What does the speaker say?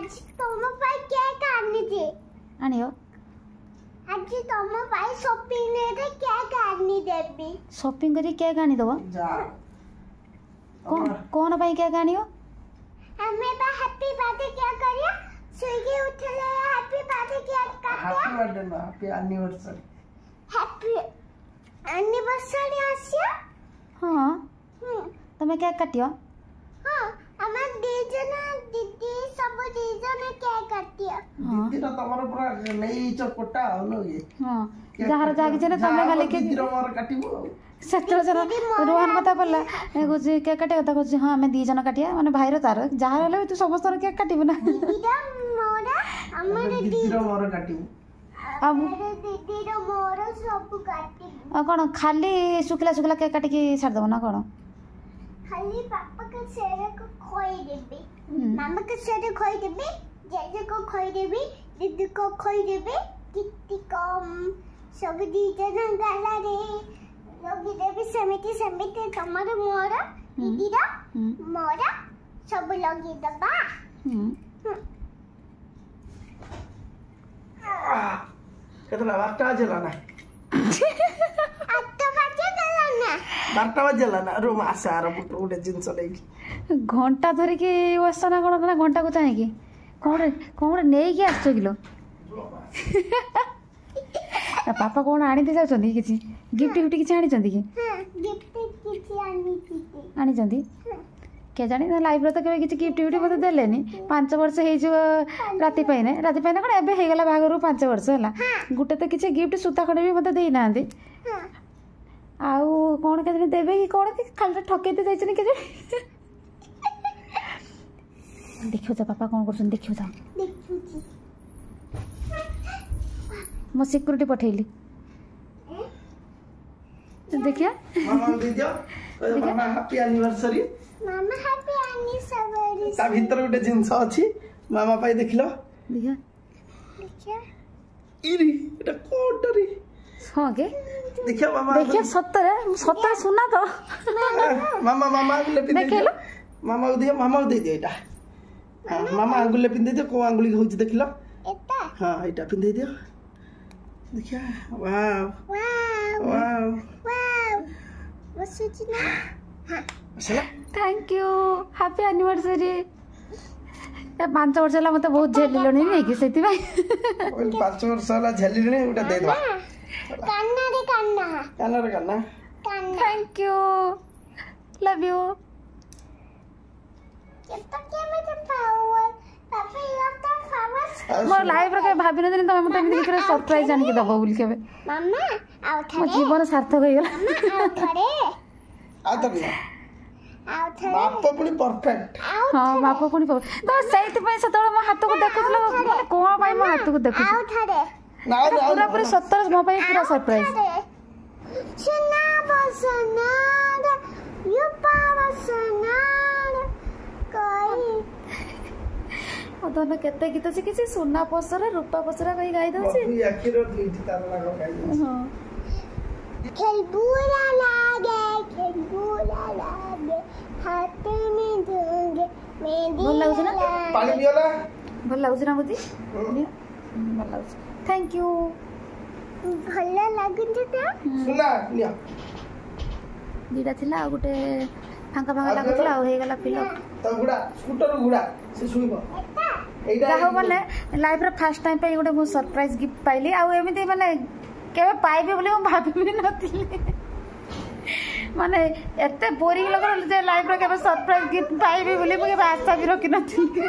आज तुम भाई क्या करनी थी आनियो आज तुम भाई शॉपिंग रे क्या करनी देबी शॉपिंग करी क्या गानी दबो जा कौन भाई क्या गानियो हमें बा हैप्पी बर्थडे क्या करिया सुई उठले हैप्पी बर्थडे क्या हैप्पी करते बर्थडे ना हैप्पी एनिवर्सरी हैप्पी एनिवर्सरी आसिया हाँ तुम्हें क्या काटियो हां हमें दीदी सब दीजन क्या करतिया दीदी तो तमर पूरा नहीं चकोटा होनो ये हाँ जहार जागी जने तमे खाली के दीदी रो मोर काटिबो सत्र जन रोहन कथा पड़ला कुछ केक काटे कथा कुछ हाँ आम 2 जन काटिया माने भाई रो तार जहार हेले तू समस्त केक काटिबो ना दीदा मोरा हमरे दीदी रो मोर काटिबो अब दीदी रो मोरा सब काटी कौन खाली शुक्ला शुक्ला केक काटिकी छाड़ दबो ना कौन खाली पापा के सेरे को खोई देबी मामा के सेरे खोई देबी जेजे को खोई देबी दीदी को खोई देबी किट्टी को सब दीजन गाला रे लोग देबी समिति तमर मोरा दीदी रा मोरा सब लोग दबा केतना बारटा जला ना अत्ता बाजे गलाना बारटा बजला ना रूम आसार उडे जिंस लेकी घंटा धरिकी बसना कौन ना घंटा को चाहिए कौन नहीं कि आसो किलो पापा कौन आनी दे जाउछंदी किछि गिफ्ट गिफ्ट किछि आनी चंदी कि हां गिफ्ट किछि आनी किछि आनी चंदी के जानी ना लाइफ रे तो केबे किछि गिफ्ट गिफ्ट मते देलेनी 5 वर्ष हे जो राति पाइने कोन एबे हे गेला भागरू 5 वर्ष होला गुटे तो किछि गिफ्ट सुता खडे भी मते देई नांदी हां आउ कौन के दिन देबे कि कौन कि खाली ठके दे जाइछनी के देखियो जा पापा कौन करछन देखियो जा देखुची मो सिक्योरिटी पठेली देखिया मामा दे दियो मामा हैप्पी एनिवर्सरी मामा हैप्पी एनिवर्सरी ता भीतर उडे जिंस अछि मामा पाई देखिलो देखिया देखिया इरी एटा कोडरी हां के देखियो मामा देखिया सत्तर सुना तो मामा गुले पिन दे देखिलो मामा दे दियो एटा मामा अंगुले पिन दे दियो को अंगुली होछि देखिलो एता हां एटा पिन दे दियो देखिया वाओ वाओ वाओ वाओ वसुची ना हां असला थैंक यू हैप्पी एनिवर्सरी 5 वर्ष होला मते बहुत झेलिलोनी नै कि सेति भाई 5 वर्ष होला झेलिलोनी उटा दे दवा कान्ना रे कान्ना कान्ना थैंक यू लव यू केता के में पावर पापा यू तो पावर मोर लाइफ रे भाबी न तमे मते एमि करे सरप्राइज आनि के दबो बोल के मामा आउ मो थरे जीवन सार्थक हो गेला मामा आउ थरे आ तो आउ थरे माप पुनी परफेक्ट हां माप पुनी तो सेति पय सतळ मो हाथ को देखुतलो माने कोन पय मो हाथ को देखु आउ थरे ना पूरा पूरा 70 मो पय पूरा सरप्राइज सुना बसना यू पावर सुना कोई ओदन केते गीत से किसी सोना पसरा रूपा पसरा कहि गाई दउछि बबी आखिर दुईटी तार लागो गाई हां खेलबुला लागे हाथ में धोंगे मेहंदी भल लागुछ ना पानी पियोला भल लागुछ ना बुद्धि भल लागुछ थैंक यू भल लागुछ ता सुना लिया दीटा थिला आ गुटे फांका फांका लागुतला आ हे गला फिल तो गुडा स्कूटर गुडा से सुइबो एटा जाहो माने लाइफ रे फर्स्ट टाइम पे गुटे मो सरप्राइज गिफ्ट पाइली आ एमिति माने केबे पाइबे बोले हम भाबी भी नथिले माने एते बोरिंग लगल जे लाइफ रे केबे सरप्राइज गिफ्ट पाइबे बोले मो केबे आशा भी रखि नथिले